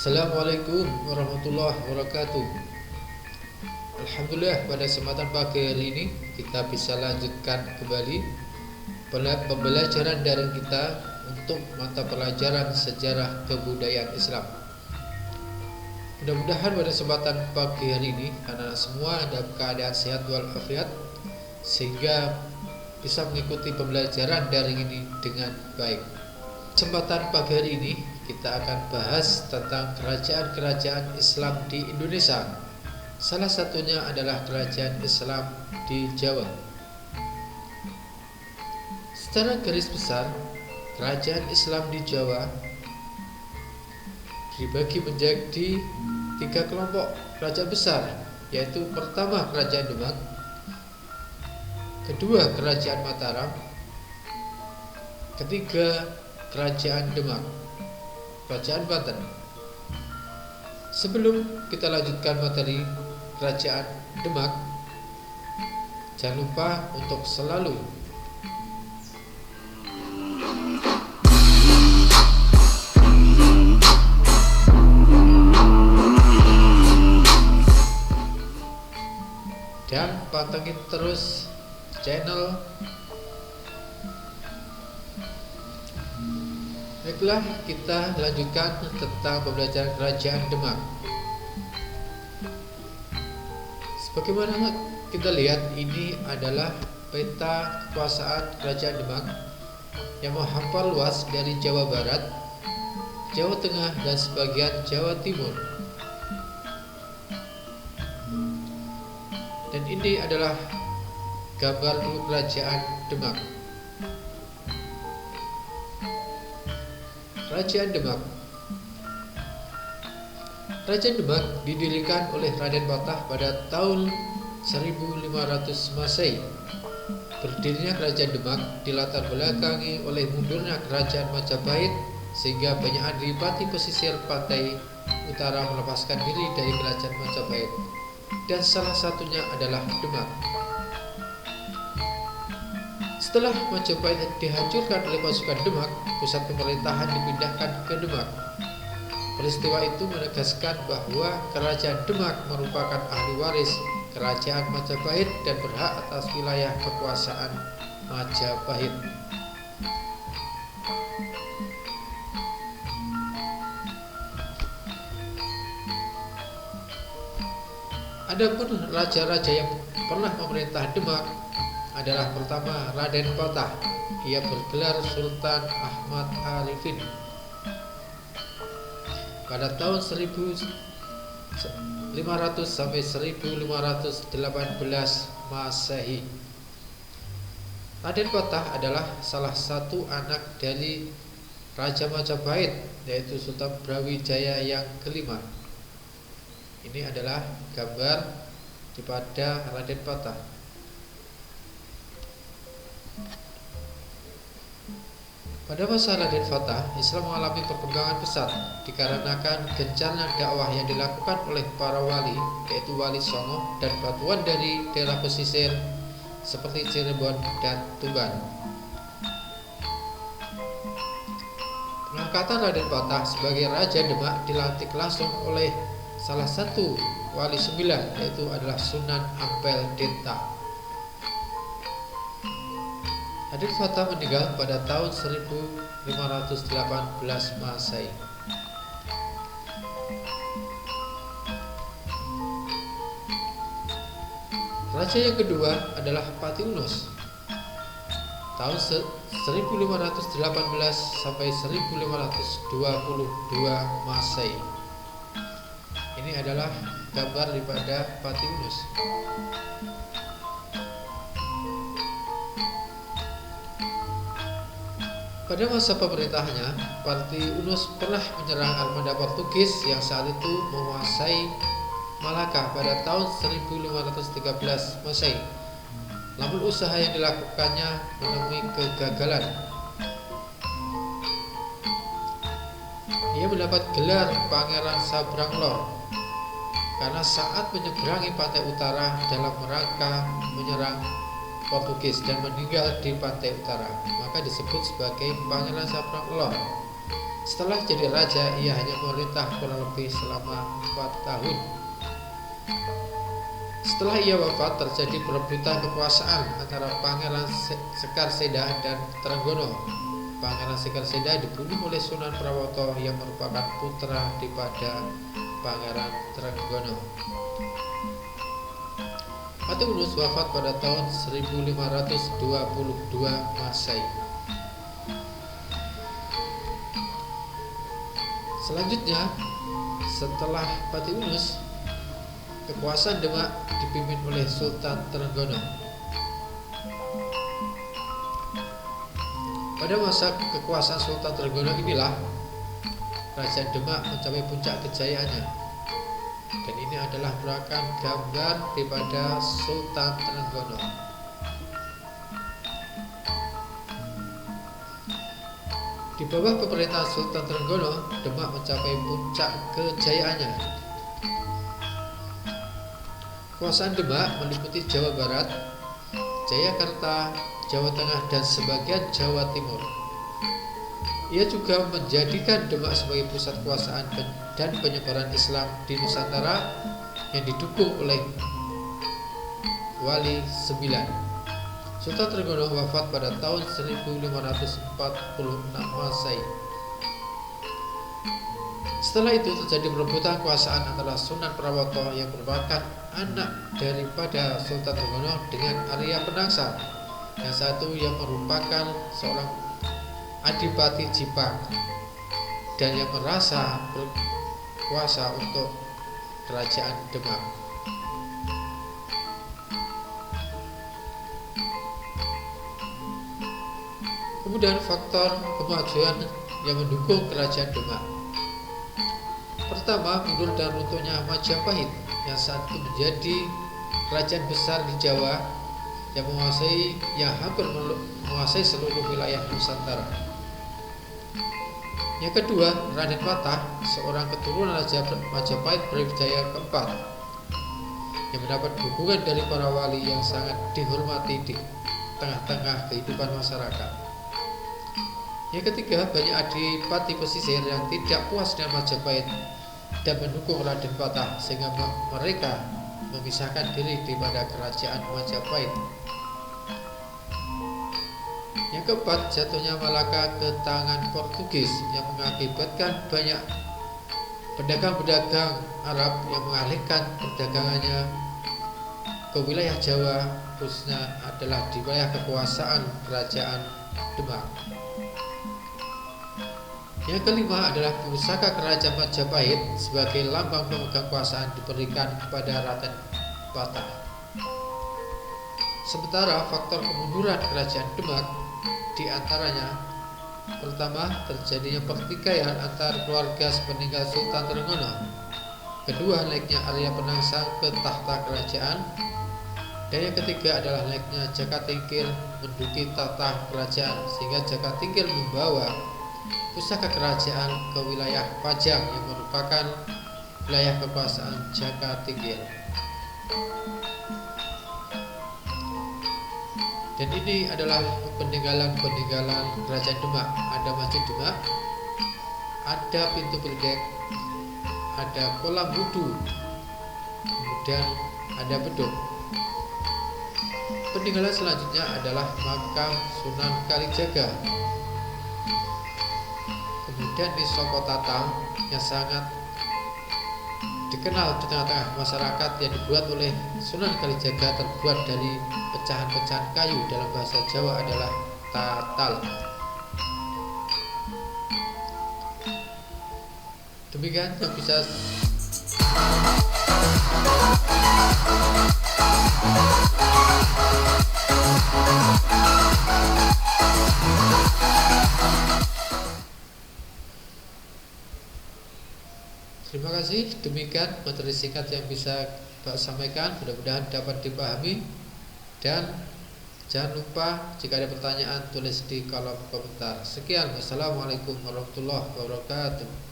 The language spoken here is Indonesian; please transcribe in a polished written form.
Assalamualaikum warahmatullahi wabarakatuh. Alhamdulillah, pada kesempatan pagi hari ini kita bisa lanjutkan kembali pembelajaran daring kita untuk mata pelajaran sejarah kebudayaan Islam. Mudah-mudahan pada kesempatan pagi hari ini anak-anak semua dalam keadaan sehat walafiat sehingga bisa mengikuti pembelajaran daring ini dengan baik. Kesempatan pagi hari ini kita akan bahas tentang kerajaan-kerajaan Islam di Indonesia. Salah satunya adalah kerajaan Islam di Jawa. Secara garis besar, kerajaan Islam di Jawa dibagi menjadi 3 kelompok kerajaan besar, yaitu pertama Kerajaan Demak, kedua Kerajaan Mataram, ketiga Kerajaan Kerajaan Banten. Sebelum kita lanjutkan materi Kerajaan Demak, jangan lupa untuk selalu dan pantengin terus channel. Baiklah, kita lanjutkan tentang pembelajaran Kerajaan Demak. Sebagaimana kita lihat, ini adalah peta kekuasaan Kerajaan Demak yang menghampar luas dari Jawa Barat, Jawa Tengah, dan sebagian Jawa Timur. Dan ini adalah gambar dulu Kerajaan Demak. Kerajaan Demak. Kerajaan Demak didirikan oleh Raden Patah pada tahun 1500 Masehi. Berdirinya Kerajaan Demak dilatar belakangi oleh mundurnya Kerajaan Majapahit, sehingga banyak adipati pesisir pantai utara melepaskan diri dari Kerajaan Majapahit, dan salah satunya adalah Demak. Setelah Majapahit dihancurkan oleh pasukan Demak, pusat pemerintahan dipindahkan ke Demak. Peristiwa itu menegaskan bahwa Kerajaan Demak merupakan ahli waris Kerajaan Majapahit dan berhak atas wilayah kekuasaan Majapahit. Adapun raja-raja yang pernah memerintah Demak adalah pertama Raden Patah. Ia bergelar Sultan Ahmad Arifin pada tahun 1500 sampai 1518 Masehi. Raden Patah adalah salah satu anak dari Raja Majapahit, yaitu Sultan Brawijaya yang kelima. Ini adalah gambar daripada Raden Patah. Pada masa Raden Patah, Islam mengalami perkembangan pesat dikarenakan gencarnya dakwah yang dilakukan oleh para wali, yaitu Wali Songo dan batuan dari daerah pesisir seperti Cirebon dan Tuban. Pengangkatan Raden Patah sebagai Raja Demak dilantik langsung oleh salah satu wali sembilan, yaitu adalah Sunan Ampel Denta. Raden Patah meninggal pada tahun 1518 Masehi. Raja yang kedua adalah Pati Unus. Tahun 1518 sampai 1522 Masehi. Ini adalah gambar daripada Pati Unus. Pada masa pemerintahnya, Pati Unus pernah menyerang armada Portugis yang saat itu menguasai Malaka pada tahun 1513 Masehi. Namun usaha yang dilakukannya menemui kegagalan. Ia mendapat gelar Pangeran Sabrang Lor karena saat menyeberangi pantai utara dalam rangka menyerang Portugis dan meninggal di pantai utara, maka disebut sebagai Pangeran Sabrang Lor. Setelah jadi raja, ia hanya memerintah kurang lebih selama 4 tahun. Setelah ia wafat, terjadi perebutan kekuasaan antara Pangeran Sekarseda dan Trenggono. Pangeran Sekarseda dibunuh oleh Sunan Prawoto yang merupakan putra daripada Pangeran Trenggono. Patiunus wafat pada tahun 1522 Masehi. Selanjutnya, setelah Patiunus, kekuasaan Demak dipimpin oleh Sultan Trenggono. Pada masa kekuasaan Sultan Trenggono inilah Kerajaan Demak mencapai puncak kejayaannya. Dan ini adalah merupakan gambar daripada Sultan Trenggono. Di bawah pemerintahan Sultan Trenggono, Demak mencapai puncak kejayaannya. Kekuasaan Demak meliputi Jawa Barat, Jayakarta, Jawa Tengah, dan sebagian Jawa Timur. Ia juga menjadikan Demak sebagai pusat kekuasaan dan penyebaran Islam di Nusantara yang didukung oleh Wali IX. Sultan Trenggono wafat pada tahun 1546 Masehi. Setelah itu terjadi perebutan kekuasaan antara Sunan Prawoto yang merupakan anak daripada Sultan Trenggono dengan Arya Penangsang, yang satu yang merupakan seorang adipati Jipang dan yang merasa berkuasa untuk kerajaan Demak. Kemudian faktor kemajuan yang mendukung kerajaan Demak. Pertama, mundur dan runtuhnya Majapahit yang saat itu menjadi kerajaan besar di Jawa yang hampir menguasai seluruh wilayah Nusantara. Yang kedua, Raden Patah, seorang keturunan Raja Majapahit Brawijaya keempat, yang mendapat dukungan dari para wali yang sangat dihormati di tengah-tengah kehidupan masyarakat. Yang ketiga, banyak adipati pesisir yang tidak puas dengan Majapahit dan mendukung Raden Patah, sehingga mereka memisahkan diri daripada kerajaan Majapahit. Yang keempat, jatuhnya Malaka ke tangan Portugis yang mengakibatkan banyak pedagang-pedagang Arab yang mengalihkan perdagangannya ke wilayah Jawa, khususnya adalah di wilayah kekuasaan kerajaan Demak. Yang kelima adalah pusaka kerajaan Majapahit sebagai lambang pemegang kekuasaan diberikan kepada Raden Patah. Sementara faktor kemunduran kerajaan Demak diantaranya: pertama, terjadinya pertikaian antar keluarga sepeninggal Sultan Trenggono. Kedua, naiknya Arya Penangsang ke tahta kerajaan. Dan yang ketiga adalah naiknya Jaka Tingkir menduduki tahta kerajaan, sehingga Jaka Tingkir membawa pusaka kerajaan ke wilayah Pajang yang merupakan wilayah kekuasaan Jaka Tingkir. Dan ini adalah peninggalan kerajaan Demak. Ada Masjid Demak, ada pintu berdek, ada kolam wudhu, kemudian ada beduk. Peninggalan selanjutnya adalah makam Sunan Kalijaga. Kemudian di Soko Tatang yang sangat dikenal di tengah-tengah masyarakat, yang dibuat oleh Sunan Kalijaga, terbuat dari pecahan-pecahan kayu, dalam bahasa Jawa adalah tatal. Demikian yang bisa Terima kasih. Demikian materi singkat yang bisa Pak sampaikan, mudah-mudahan dapat dipahami. Dan jangan lupa jika ada pertanyaan tulis di kolom komentar. Sekian, wassalamualaikum warahmatullahi wabarakatuh.